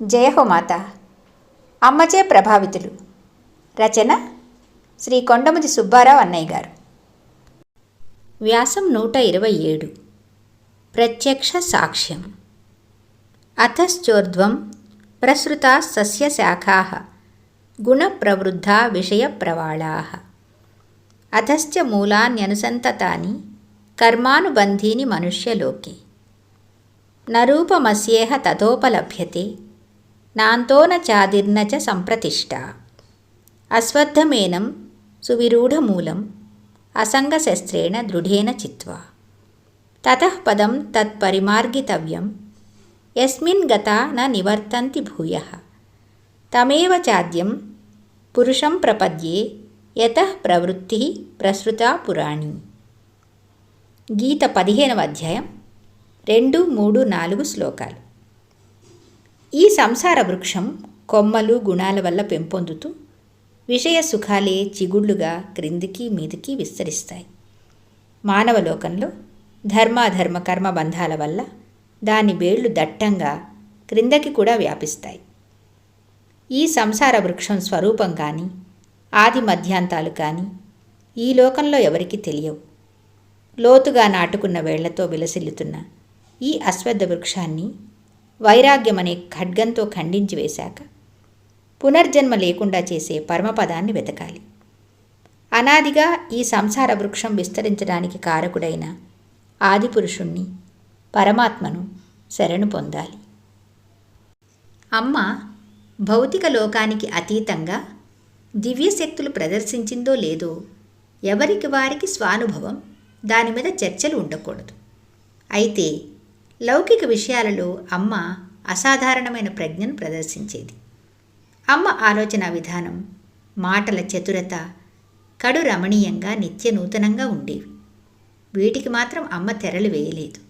జయహో మాత. అమ్మచే ప్రభావితులు. రచన శ్రీ కొండముది సుబ్బారావు అన్నయ్య గారు. వ్యాసం 127. ప్రత్యక్ష సాక్ష్యం. అతశ్చోర్ధ్వం ప్రసృతా సస్యశాఖాః గుణప్రవృద్ధా విషయప్రవాళాః అధశ్చ మూలాన్యనుసంతతాని కర్మానుబంధీని మనుష్యలోకే నరూపమస్యేహ తతోపలభ్యతే నాంతో న చాదిర్న చ సంప్రతిష్ఠా అశ్వత్థమేనం సువిరూఢమూలం అసంగశస్త్రేణ దృఢేన చిత్వా తతః పదం తత్పరిమార్గితవ్యం యస్మిన్ గతా న నివర్తంతి భూయః తమేవ చాద్యం పురుషం ప్రపద్యే యతః ప్రవృత్తి ప్రసృతా పురాణి. గీత 15వ అధ్యాయం 2, 3, 4 శ్లోకాలు. ఈ సంసార వృక్షం కొమ్మలు గుణాల వల్ల పెంపొందుతూ విషయ సుఖాలే చిగుళ్లుగా క్రిందికి మీదికి విస్తరిస్తాయి. మానవలోకంలో ధర్మాధర్మ కర్మబంధాల వల్ల దాని వేళ్లు దట్టంగా క్రిందకి కూడా వ్యాపిస్తాయి. ఈ సంసార వృక్షం స్వరూపం కానీ ఆది మధ్యాంతాలు కానీ ఈ లోకంలో ఎవరికీ తెలియవు. లోతుగా నాటుకున్న వేళ్లతో విలసిల్లుతున్న ఈ అశ్వత్థ వృక్షాన్ని వైరాగ్యమనే ఖడ్గంతో ఖండించి వేశాక పునర్జన్మ లేకుండా చేసే పరమపదాన్ని వెతకాలి. అనాదిగా ఈ సంసార వృక్షం విస్తరించడానికి కారకుడైన ఆదిపురుషుణ్ణి పరమాత్మను శరణు పొందాలి. అమ్మ భౌతిక లోకానికి అతీతంగా దివ్యశక్తులు ప్రదర్శించిందో లేదో ఎవరికి వారికి స్వానుభవం, దాని మీద చర్చలు ఉండకూడదు. అయితే లౌకిక విషయాలలో అమ్మ అసాధారణమైన ప్రజ్ఞను ప్రదర్శించేది. అమ్మ ఆలోచన విధానం, మాటల చతురత కడు రమణీయంగా నిత్య నూతనంగా ఉండేవి. వీటికి మాత్రం అమ్మ తెరలు వేయలేదు.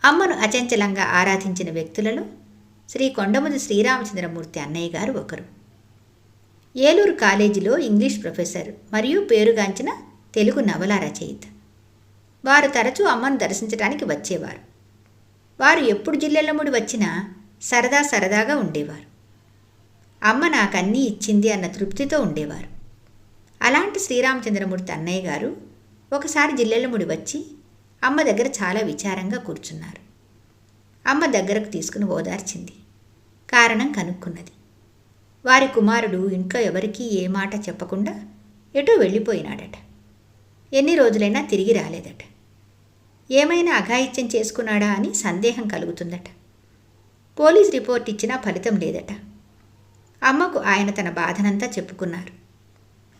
అమ్మను అచంచలంగా ఆరాధించిన వ్యక్తులలో శ్రీ కొండముది శ్రీరామచంద్రమూర్తి అన్నయ్య గారు ఒకరు. ఏలూరు కాలేజీలో ఇంగ్లీష్ ప్రొఫెసర్ మరియు పేరుగాంచిన తెలుగు నవల రచయిత. వారు తరచూ అమ్మను దర్శించడానికి వచ్చేవారు. వారు ఎప్పుడు జిల్లెళ్ళముడి వచ్చినా సరదాగా ఉండేవారు. అమ్మ నాకన్నీ ఇచ్చింది అన్న తృప్తితో ఉండేవారు. అలాంటి శ్రీరామచంద్రమూర్తి అన్నయ్య గారు ఒకసారి జిల్లెళ్ళముడి వచ్చి అమ్మ దగ్గర చాలా విచారంగా కూర్చున్నారు. అమ్మ దగ్గరకు తీసుకుని ఓదార్చింది. కారణం కనుక్కున్నది. వారి కుమారుడు ఇంట్లో ఎవరికీ ఏ మాట చెప్పకుండా ఎటో వెళ్ళిపోయినాడట. ఎన్ని రోజులైనా తిరిగి రాలేదట. ఏమైనా అఘాయిత్యం చేసుకున్నాడా అని సందేహం కలుగుతుందట. పోలీస్ రిపోర్ట్ ఇచ్చినా ఫలితం లేదట. అమ్మకు ఆయన తన బాధనంతా చెప్పుకున్నారు.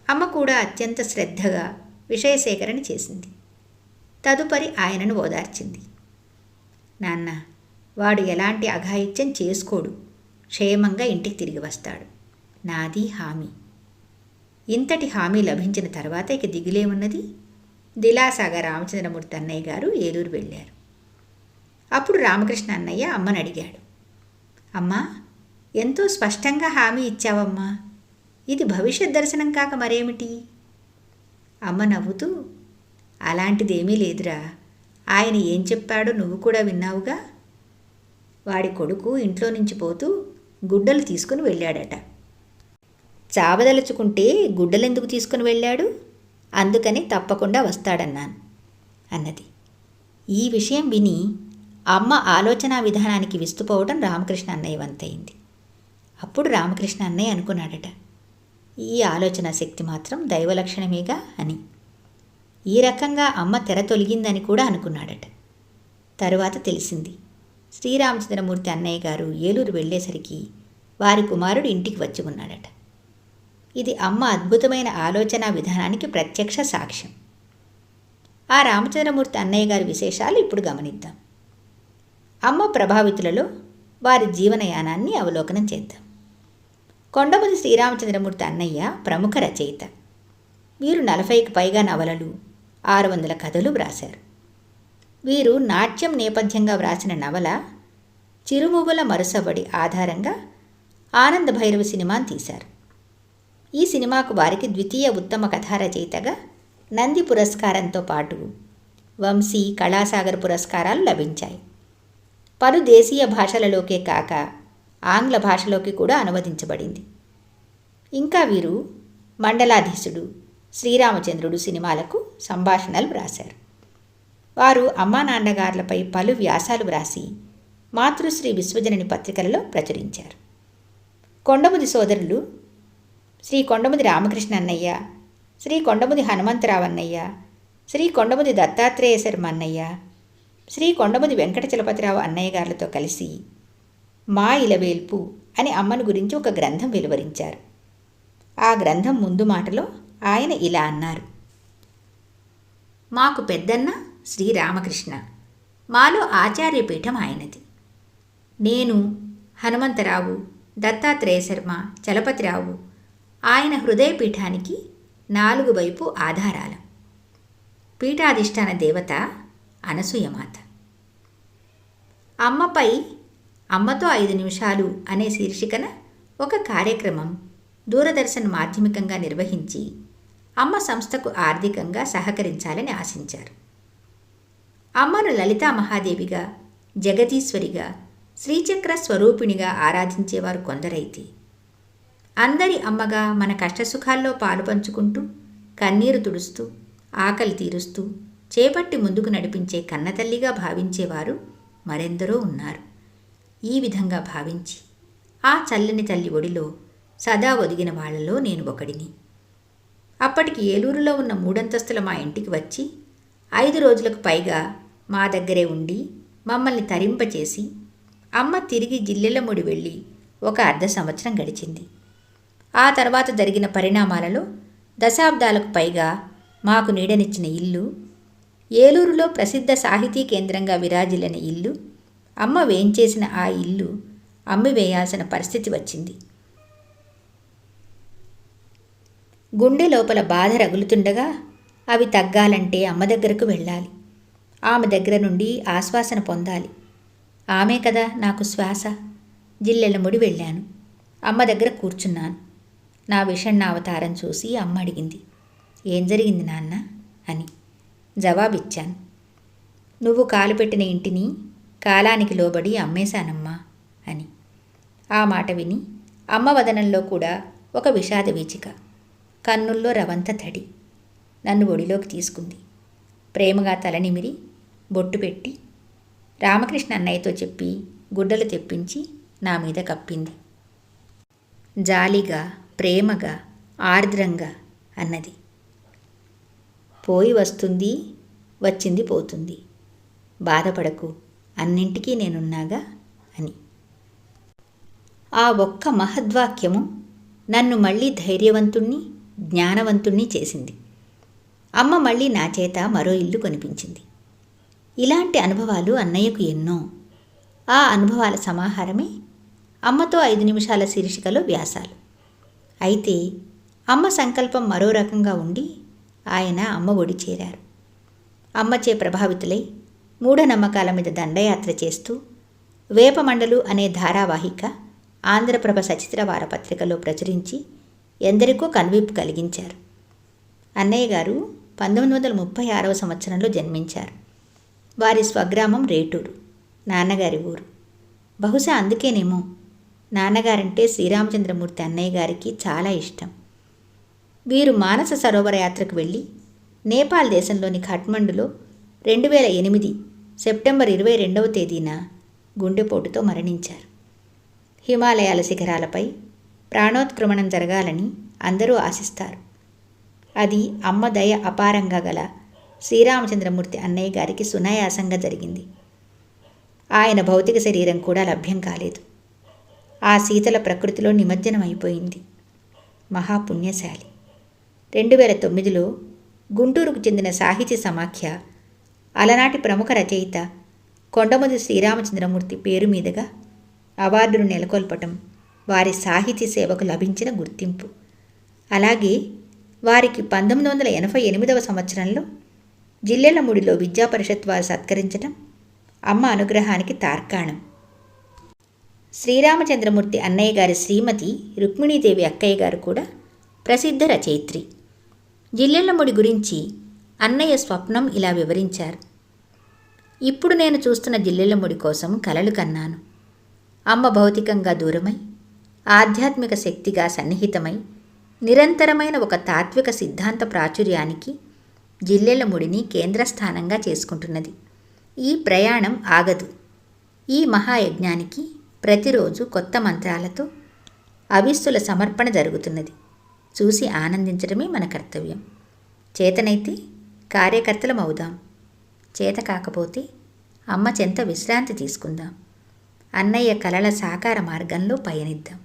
అమ్మ కూడా అత్యంత శ్రద్ధగా విషయ సేకరణ చేసింది. తదుపరి ఆయనను ఓదార్చింది. నాన్న, వాడు ఎలాంటి అఘాయిత్యం చేసుకోడు, క్షేమంగా ఇంటికి తిరిగి వస్తాడు, నాది హామీ. ఇంతటి హామీ లభించిన తర్వాత ఇక దిగులేమున్నది? దిలాసాగా రామచంద్రమూర్తి అన్నయ్య గారు ఏలూరు వెళ్ళారు. అప్పుడు రామకృష్ణ అన్నయ్య అమ్మని అడిగాడు. అమ్మా, ఎంతో స్పష్టంగా హామీ ఇచ్చావమ్మా, ఇది భవిష్యత్ దర్శనం కాక మరేమిటి? అమ్మ నవ్వుతూ, అలాంటిదేమీ లేదురా, ఆయన ఏం చెప్పాడో నువ్వు కూడా విన్నావుగా. వాడి కొడుకు ఇంట్లో నుంచి పోతూ గుడ్డలు తీసుకుని వెళ్ళాడట. చావదలుచుకుంటే గుడ్డలెందుకు తీసుకుని వెళ్ళాడు? అందుకని తప్పకుండా వస్తాడన్నాను అన్నది. ఈ విషయం విని అమ్మ ఆలోచన విధానానికి విస్తుపోవడం రామకృష్ణ అన్నయ్య వంతయింది. అప్పుడు రామకృష్ణ అన్నయ్య అనుకున్నాడట, ఈ ఆలోచన శక్తి మాత్రం దైవలక్షణమేగా అని. ఈ రకంగా అమ్మ తెర తొలగిందని కూడా అనుకున్నాడట. తరువాత తెలిసింది, శ్రీరామచంద్రమూర్తి అన్నయ్య గారు ఏలూరు వెళ్ళేసరికి వారి కుమారుడు ఇంటికి వచ్చి ఉన్నాడట. ఇది అమ్మ అద్భుతమైన ఆలోచన విధానానికి ప్రత్యక్ష సాక్ష్యం. ఆ రామచంద్రమూర్తి అన్నయ్య గారి విశేషాలు ఇప్పుడు గమనిద్దాం. అమ్మ ప్రభావితులలో వారి జీవనయానాన్ని అవలోకనం చేద్దాం. కొండముది శ్రీరామచంద్రమూర్తి అన్నయ్య ప్రముఖ రచయిత. వీరు 40కి పైగా నవలలు, 600 కథలు వ్రాశారు. వీరు నాట్యం నేపథ్యంగా వ్రాసిన నవల చిరుమువ్వల మరుసబడి ఆధారంగా ఆనంద భైరవి సినిమాను తీశారు. ఈ సినిమాకు వారికి ద్వితీయ ఉత్తమ కథా రచయితగా నంది పురస్కారంతో పాటు వంశీ, కళాసాగర్ పురస్కారాలు లభించాయి. పలు దేశీయ భాషలలోకే కాక ఆంగ్ల భాషలోకి కూడా అనువదించబడింది. ఇంకా వీరు మండలాధీశుడు, శ్రీరామచంద్రుడు సినిమాలకు సంభాషణలు వ్రాశారు. వారు అమ్మా నాన్నగార్లపై పలు వ్యాసాలు వ్రాసి మాతృశ్రీ విశ్వజనని పత్రికలలో ప్రచురించారు. కొండముది సోదరులు శ్రీ కొండముది రామకృష్ణ అన్నయ్య, శ్రీ కొండముది హనుమంతరావు అన్నయ్య, శ్రీ కొండముది దత్తాత్రేయ శర్మ అన్నయ్య, శ్రీ కొండముది వెంకటచలపతిరావు అన్నయ్య గారులతో కలిసి మా ఇలవేల్పు అని అమ్మను గురించి ఒక గ్రంథం వెలువరించారు. ఆ గ్రంథం ముందు మాటలో ఆయన ఇలా అన్నారు: మాకు పెద్దన్న శ్రీరామకృష్ణ, మాలో ఆచార్యపీఠం ఆయనది. నేను, హనుమంతరావు, దత్తాత్రేయ శర్మ, చలపతిరావు ఆయన హృదయపీఠానికి 4 వైపు ఆధారాలం. పీఠాధిష్టాన దేవత అనసూయమాత. అమ్మపై అమ్మతో 5 నిమిషాలు అనే శీర్షికన ఒక కార్యక్రమం దూరదర్శన్ మాధ్యమికంగా నిర్వహించి అమ్మ సంస్థకు ఆర్థికంగా సహకరించాలని ఆశించారు. అమ్మను లలితా మహాదేవిగా, జగదీశ్వరిగా, శ్రీచక్ర స్వరూపిణిగా ఆరాధించేవారు కొందరైతే, అందరి అమ్మగా మన కష్టసుఖాల్లో పాలు పంచుకుంటూ, కన్నీరు తుడుస్తూ, ఆకలి తీరుస్తూ, చేపట్టి ముందుకు నడిపించే కన్నతల్లిగా భావించేవారు మరెందరో ఉన్నారు. ఈ విధంగా భావించి ఆ చల్లని తల్లి ఒడిలో సదా ఒదిగిన వాళ్లలో నేను ఒకడిని. అప్పటికి ఏలూరులో ఉన్న 3 అంతస్తుల మా ఇంటికి వచ్చి 5 రోజులకు పైగా మా దగ్గరే ఉండి మమ్మల్ని తరింపచేసి అమ్మ తిరిగి జిల్లెళ్ళముడి వెళ్ళి ఒక 1/2 సంవత్సరం గడిచింది. ఆ తర్వాత జరిగిన పరిణామాలలో దశాబ్దాలకు పైగా మాకు నీడనిచ్చిన ఇల్లు, ఏలూరులో ప్రసిద్ధ సాహితీ కేంద్రంగా విరాజిల్లిన ఇల్లు, అమ్మ వేంచేసిన ఆ ఇల్లు అమ్మివేయాల్సిన పరిస్థితి వచ్చింది. గుండె లోపల బాధ రగులుతుండగా అవి తగ్గాలంటే అమ్మ దగ్గరకు వెళ్ళాలి. ఆమె దగ్గర నుండి ఆశ్వాసన పొందాలి. ఆమె కదా నాకు శ్వాస. జిల్లెళ్ళముడి వెళ్ళాను. అమ్మ దగ్గర కూర్చున్నాను. నా విషణ్ణ అవతారం చూసి అమ్మ అడిగింది, ఏం జరిగింది నాన్న అని. జవాబిచ్చాను, నువ్వు కాలు పెట్టిన ఇంటిని కాలానికి లోబడి అమ్మేశానమ్మా అని. ఆ మాట విని అమ్మ వదనంలో కూడా ఒక విషాద వీచిక, కన్నుల్లో రవంత తడి. నన్ను ఒడిలోకి తీసుకుంది. ప్రేమగా తలనిమిరి బొట్టు పెట్టి రామకృష్ణ అన్నయ్యతో చెప్పి గుడ్డలు తెప్పించి నా మీద కప్పింది. జాలిగా, ప్రేమగా, ఆర్ద్రంగా అన్నది, పోయి వస్తుంది, వచ్చింది పోతుంది, బాధపడకు, అన్నింటికీ నేనున్నాగా అని. ఆ ఒక్క మహద్వాక్యము నన్ను మళ్ళీ ధైర్యవంతుణ్ణి, జ్ఞానవంతుణ్ణి చేసింది. అమ్మ మళ్ళీ నా చేత మరో ఇల్లు కొనిపించింది. ఇలాంటి అనుభవాలు అన్నయ్యకు ఎన్నో. ఆ అనుభవాల సమాహారమే అమ్మతో 5 నిమిషాల శీర్షికలో వ్యాసాలు. అయితే అమ్మ సంకల్పం మరో రకంగా ఉండి ఆయన అమ్మ ఒడి చేరారు. అమ్మచే ప్రభావితులై మూఢనమ్మకాల మీద దండయాత్ర చేస్తూ వేపమండలు అనే ధారావాహిక ఆంధ్రప్రభ సచిత్ర వారపత్రికలో ప్రచురించి ఎందరికో కనువిప్పు కలిగించారు. అన్నయ్య గారు 1936వ సంవత్సరంలో జన్మించారు. వారి స్వగ్రామం రేటూరు, నాన్నగారి ఊరు. బహుశా అందుకేనేమో నాన్నగారంటే శ్రీరామచంద్రమూర్తి అన్నయ్య గారికి చాలా ఇష్టం. వీరు మానస సరోవర యాత్రకు వెళ్ళి నేపాల్ దేశంలోని ఖాట్మండులో 2008 సెప్టెంబర్ 22వ తేదీన గుండెపోటుతో మరణించారు. హిమాలయాల శిఖరాలపై ప్రాణోత్క్రమణం జరగాలని అందరూ ఆశిస్తారు. అది అమ్మ దయ అపారంగా గల శ్రీరామచంద్రమూర్తి అన్నయ్య గారికి సునాయాసంగా జరిగింది. ఆయన భౌతిక శరీరం కూడా లభ్యం కాలేదు. ఆ శీతల ప్రకృతిలో నిమజ్జనం అయిపోయింది. మహాపుణ్యశాలి. 2009లో గుంటూరుకు చెందిన సాహితీ సమాఖ్య అలనాటి ప్రముఖ రచయిత కొండముది శ్రీరామచంద్రమూర్తి పేరు మీదుగా అవార్డును నెలకొల్పటం వారి సాహితీ సేవకు లభించిన గుర్తింపు. అలాగే వారికి 1988వ సంవత్సరంలో జిల్లెళ్ళముడిలో విద్యాపరిషత్ వారు సత్కరించటం అమ్మ అనుగ్రహానికి తార్కాణం. శ్రీరామచంద్రమూర్తి అన్నయ్య గారి శ్రీమతి రుక్మిణీదేవి అక్కయ్య గారు కూడా ప్రసిద్ధ రచయిత్రి. జిల్లెళ్ళముడి గురించి అన్నయ్య స్వప్నం ఇలా వివరించారు. ఇప్పుడు నేను చూస్తున్న జిల్లెళ్ళముడి కోసం కలలు కన్నాను. అమ్మ భౌతికంగా దూరమై ఆధ్యాత్మిక శక్తిగా సన్నిహితమై నిరంతరమైన ఒక తాత్విక సిద్ధాంత ప్రాచుర్యానికి జిల్లెళ్లముడిని కేంద్రస్థానంగా చేసుకుంటున్నది. ఈ ప్రయాణం ఆగదు. ఈ మహాయజ్ఞానికి ప్రతిరోజు కొత్త మంత్రాలతో అవిస్తుల సమర్పణ జరుగుతున్నది. చూసి ఆనందించడమే మన కర్తవ్యం. చేతనైతే కార్యకర్తలం అవుదాం. చేత కాకపోతే అమ్మ చెంత విశ్రాంతి తీసుకుందాం. అన్నయ్య కలల సాకార మార్గంలో పయనిద్దాం.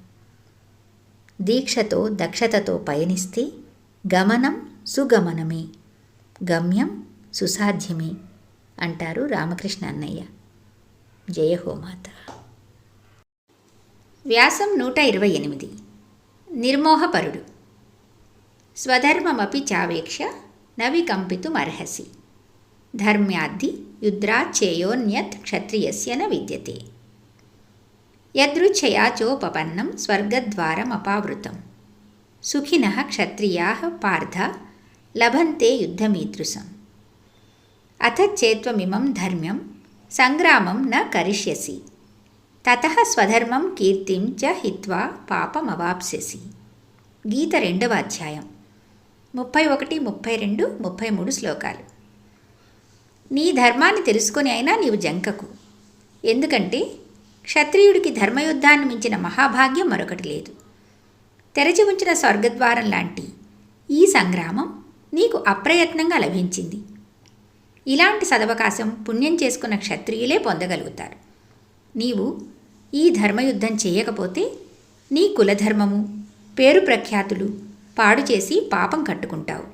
దీక్షతో దక్షతతో పయనిస్తే గమనం సుగమనమే, గమ్యం సుసాధ్యమే అంటారు రామకృష్ణ అన్నయ్య. జయహోమాత. వ్యాసం 128. నిర్మోహపరుడు. స్వధర్మమపి చావేక్ష నవికంపితుమర్హసి, ధర్మ్యాద్ధి యుద్రాచ్చేయోన్యత్ క్షత్రియస్య న విద్యతే, యదృచ్ఛయా చోపపన్నం స్వర్గద్వారమపావృతం, సుఖినః క్షత్రియాః పార్థ లభంతే యుద్ధమీదృశం, అథచ్చేత్వమిమం ధర్మ్యం సంగ్రామం న కరిష్యసి, తతః స్వధర్మం కీర్తిం చ హిత్వా పాపమవాప్స్యసి. గీత 2వ అధ్యాయం 31, 32, 33 శ్లోకాలు. నీ ధర్మాన్ని తెలుసుకొని అయినా నీవు జంకకు. ఎందుకంటే క్షత్రియుడికి ధర్మయుద్ధాన్ని మించిన మహాభాగ్యం మరొకటి లేదు. తెరచి ఉంచిన స్వర్గద్వారం లాంటి ఈ సంగ్రామం నీకు అప్రయత్నంగా లభించింది. ఇలాంటి సదవకాశం పుణ్యం చేసుకున్న క్షత్రియులే పొందగలుగుతారు. నీవు ఈ ధర్మయుద్ధం చేయకపోతే నీ కులధర్మము, పేరు ప్రఖ్యాతులు పాడు చేసి పాపం కట్టుకుంటావు.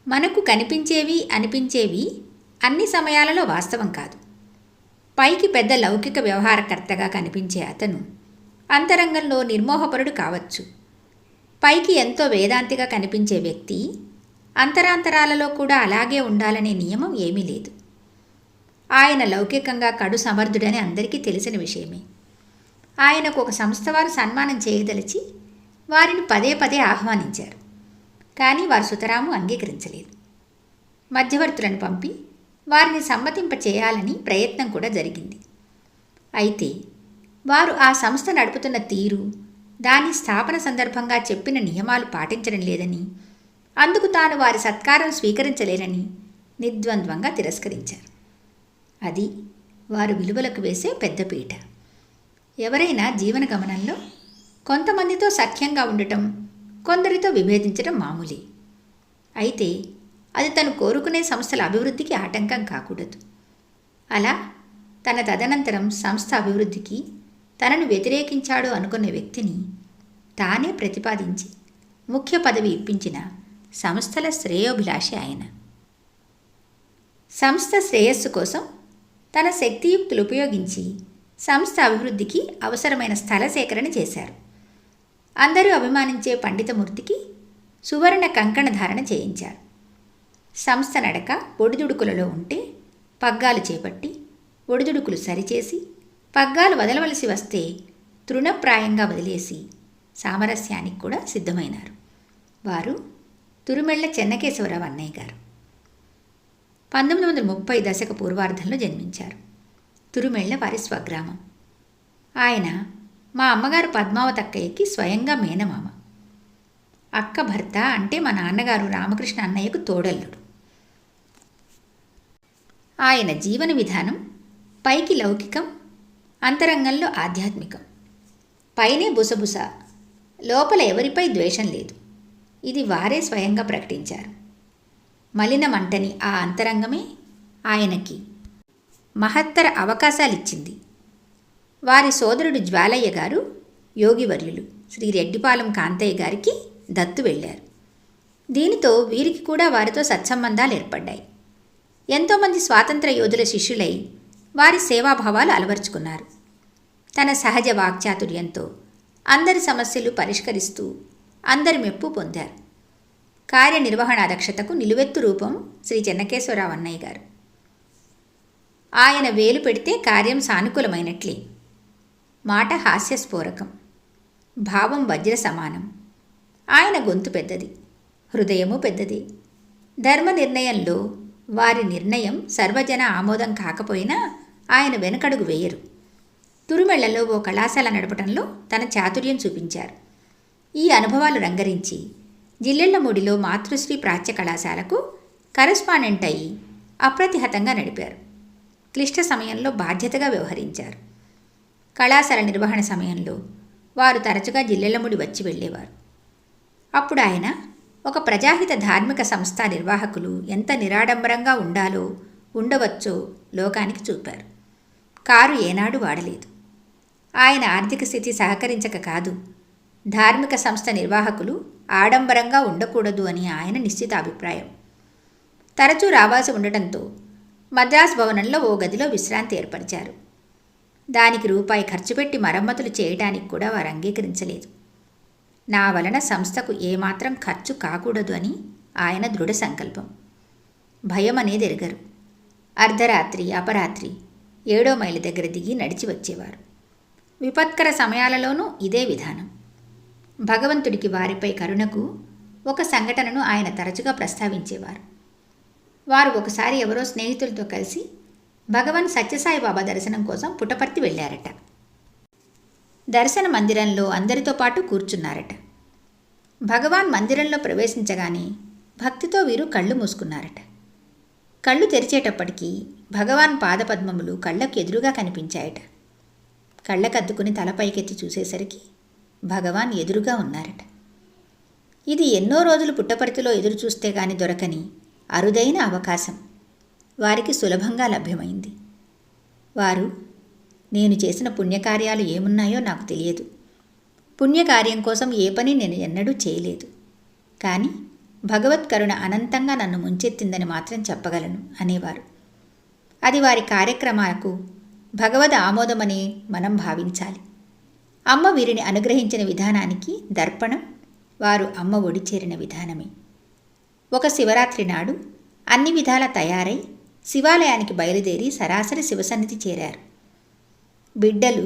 మనకు కనిపించేవి అనిపించేవి అన్ని సమయాలలో వాస్తవం కాదు. పైకి పెద్ద లౌకిక వ్యవహారకర్తగా కనిపించే అతను అంతరంగంలో నిర్మోహపరుడు కావచ్చు. పైకి ఎంతో వేదాంతిగా కనిపించే వ్యక్తి అంతరాంతరాలలో కూడా అలాగే ఉండాలనే నియమం ఏమీ లేదు. ఆయన లౌకికంగా కడు సమర్థుడని అందరికీ తెలిసిన విషయమే. ఆయనకు ఒక సంస్థ వారు సన్మానం చేయదలిచి వారిని పదే పదే ఆహ్వానించారు. కానీ వారు సుతరాము అంగీకరించలేదు. మధ్యవర్తులను పంపి వారిని సమ్మతింప చేయాలని ప్రయత్నం కూడా జరిగింది. అయితే వారు ఆ సంస్థ నడుపుతున్న తీరు, దాని స్థాపన సందర్భంగా చెప్పిన నియమాలు పాటించడం లేదని, అందుకు తాను వారి సత్కారం స్వీకరించలేనని నిర్ద్వంద్వంగా తిరస్కరించారు. అది వారు విలువలకు వేసే పెద్దపీట. ఎవరైనా జీవన గమనంలో కొంతమందితో సఖ్యంగా ఉండటం, కొందరితో విభేదించడం మామూలే. అయితే అది తను కోరుకునే సంస్థల అభివృద్ధికి ఆటంకం కాకూడదు. అలా తన తదనంతరం సంస్థ అభివృద్ధికి తనను వ్యతిరేకించాడు అనుకున్న వ్యక్తిని తానే ప్రతిపాదించి ముఖ్య పదవి ఇప్పించిన సంస్థల శ్రేయోభిలాషి ఆయన. సంస్థ శ్రేయస్సు కోసం తన శక్తియుక్తులు ఉపయోగించి సంస్థ అభివృద్ధికి అవసరమైన స్థల సేకరణ చేశారు. అందరూ అభిమానించే పండితమూర్తికి సువర్ణ కంకణ ధారణ చేయించారు. సంస్థ నడక ఒడిదుడుకులలో ఉంటే పగ్గాలు చేపట్టి ఒడిదుడుకులు సరిచేసి, పగ్గాలు వదలవలసి వస్తే తృణప్రాయంగా వదిలేసి సామరస్యానికి కూడా సిద్ధమైనారు. వారు తురుమెళ్ల చెన్నకేశవరావు అన్నయ్య గారు. 1930 దశక పూర్వార్ధంలో జన్మించారు. తురుమెళ్ల వారి స్వగ్రామం. ఆయన మా అమ్మగారు పద్మావతి అక్కయ్యకి స్వయంగా మేనమామ. అక్క భర్త అంటే మా నాన్నగారు రామకృష్ణ అన్నయ్యకు తోడల్లుడు. ఆయన జీవన విధానం పైకి లౌకికం, అంతరంగంలో ఆధ్యాత్మికం. పైనే బుసబుస, లోపల ఎవరిపై ద్వేషం లేదు. ఇది వారే స్వయంగా ప్రకటించారు. మలినమంటని ఆ అంతరంగమే ఆయనకి మహత్తర అవకాశాలిచ్చింది. వారి సోదరుడు జ్వాలయ్య గారు యోగివర్యులు శ్రీ రెడ్డిపాలెం కాంతయ్య గారికి దత్తు వెళ్ళారు. దీనితో వీరికి కూడా వారితో సత్సంబంధాలు ఏర్పడ్డాయి. ఎంతోమంది స్వాతంత్ర యోధుల శిష్యులై వారి సేవాభావాలు అలవర్చుకున్నారు. తన సహజ వాక్చాతుర్యంతో అందరి సమస్యలు పరిష్కరిస్తూ అందరి మెప్పు పొందారు. కార్యనిర్వహణ దక్షతకు నిలువెత్తు రూపం శ్రీ చెన్నకేశవరావు అన్నయ్య గారు. ఆయన వేలు పెడితే కార్యం సానుకూలమైనట్లే. మాట హాస్యస్ఫోరకం, భావం వజ్ర సమానం. ఆయన గొంతు పెద్దది, హృదయము పెద్దది. ధర్మ నిర్ణయంలో వారి నిర్ణయం సర్వజన ఆమోదం కాకపోయినా ఆయన వెనకడుగు వేయరు. తురుమెళ్లలో ఓ కళాశాల నడపడంలో తన చాతుర్యం చూపించారు. ఈ అనుభవాలు రంగరించి జిల్లెళ్లమూడిలో మాతృశ్రీ ప్రాచ్య కళాశాలకు కరెస్పాండెంట్ అయి అప్రతిహతంగా నడిపారు. క్లిష్ట సమయంలో బాధ్యతగా వ్యవహరించారు. కళాశాల నిర్వహణ సమయంలో వారు తరచుగా జిల్లెళ్లమూడి వచ్చి వెళ్ళేవారు. అప్పుడు ఆయన ఒక ప్రజాహిత ధార్మిక సంస్థ నిర్వాహకులు ఎంత నిరాడంబరంగా ఉండాలో ఉండవచ్చో లోకానికి చూపారు. కారు ఏనాడు వాడలేదు. ఆయన ఆర్థిక స్థితి సహకరించక కాదు, ధార్మిక సంస్థ నిర్వాహకులు ఆడంబరంగా ఉండకూడదు అని ఆయన నిశ్చిత అభిప్రాయం. తరచూ రావాల్సి ఉండటంతో మద్రాస్ భవనంలో ఓ గదిలో విశ్రాంతి ఏర్పరిచారు. దానికి రూపాయి ఖర్చు పెట్టి మరమ్మతులు చేయటానికి కూడా వారు అంగీకరించలేదు. నా వలన సంస్థకు ఏమాత్రం ఖర్చు కాకూడదు అని ఆయన దృఢ సంకల్పం. భయం అనేది ఎరగరు. అర్ధరాత్రి అపరాత్రి 7వ మైలు దగ్గర దిగి నడిచి వచ్చేవారు. విపత్కర సమయాలలోనూ ఇదే విధానం. భగవంతుడికి వారిపై కరుణకు ఒక సంఘటనను ఆయన తరచుగా ప్రస్తావించేవారు. వారు ఒకసారి ఎవరో స్నేహితులతో కలిసి భగవాన్ సత్యసాయిబాబా దర్శనం కోసం పుట్టపర్తి వెళ్ళారట. దర్శన మందిరంలో అందరితో పాటు కూర్చున్నారట. భగవాన్ మందిరంలో ప్రవేశించగానే భక్తితో వీరు కళ్ళు మూసుకున్నారట. కళ్ళు తెరిచేటప్పటికీ భగవాన్ పాదపద్మములు కళ్ళకు ఎదురుగా కనిపించాయట. కళ్ళకద్దుకుని తలపైకెత్తి చూసేసరికి భగవాన్ ఎదురుగా ఉన్నారట. ఇది ఎన్నో రోజులు పుట్టపర్తిలో ఎదురు చూస్తే గాని దొరకని అరుదైన అవకాశం వారికి సులభంగా లభ్యమైంది. వారు, నేను చేసిన పుణ్యకార్యాలు ఏమున్నాయో నాకు తెలియదు, పుణ్యకార్యం కోసం ఏ పని నేను ఎన్నడూ చేయలేదు, కానీ భగవత్కరుణ అనంతంగా నన్ను ముంచెత్తిందని మాత్రం చెప్పగలను అనేవారు. అది వారి కార్యక్రమాలకు భగవద్ ఆమోదమని మనం భావించాలి. అమ్మ వీరిని అనుగ్రహించిన విధానానికి దర్పణం వారు అమ్మ ఒడి చేరిన విధానమే. ఒక శివరాత్రి నాడు అన్ని విధాల తయారై శివాలయానికి బయలుదేరి సరాసరి శివసన్నిధి చేరారు. బిడ్డలు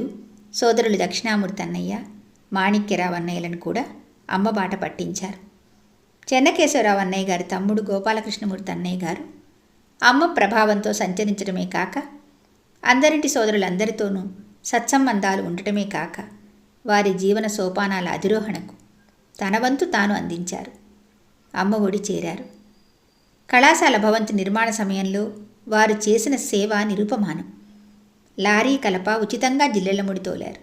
సోదరులు దక్షిణామూర్తి అన్నయ్య, మాణిక్యరావు అన్నయ్యలను కూడా అమ్మ బాట పట్టించారు. చెన్నకేశవరావు అన్నయ్య గారి తమ్ముడు గోపాలకృష్ణమూర్తి అన్నయ్య గారు అమ్మ ప్రభావంతో సంచరించడమే కాక అందరింటి సోదరులందరితోనూ సత్సంబంధాలు ఉండటమే కాక వారి జీవన సోపానాల అధిరోహణకు తన వంతు తాను అందించారు. అమ్మ ఒడి చేరారు. కళాశాల భవంతి నిర్మాణ సమయంలో వారు చేసిన సేవ నిరుపమానం. లారీ కలప ఉచితంగా జిల్లెళ్లముడి తోలారు.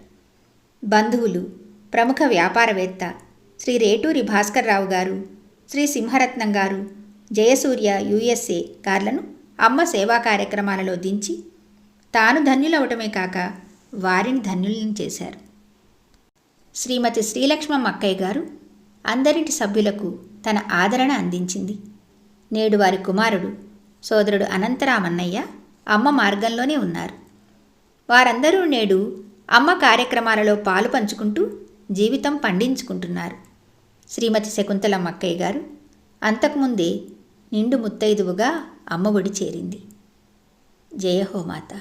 బంధువులు, ప్రముఖ వ్యాపారవేత్త శ్రీ రేటూరి భాస్కర్రావు గారు, శ్రీ సింహరత్నం గారు, జయసూర్య USA గార్లను అమ్మ సేవా కార్యక్రమాలలో దించి తాను ధన్యులవటమే కాక వారిని ధన్యులను చేశారు. శ్రీమతి శ్రీలక్ష్మమ్మ అక్కయ్య గారు అందరింటి సభ్యులకు తన ఆదరణ అందించింది. నేడు వారి కుమారుడు సోదరుడు అనంతరామన్నయ్య అమ్మ మార్గంలోనే ఉన్నారు. వారందరూ నేడు అమ్మ కార్యక్రమాలలో పాలు పంచుకుంటూ జీవితం పండించుకుంటున్నారు. శ్రీమతి శకుంతలమ్మ అక్కయ్య గారు అంతకుముందే నిండు ముత్తైదువుగా అమ్మ ఒడి చేరింది. జయ హో మాత.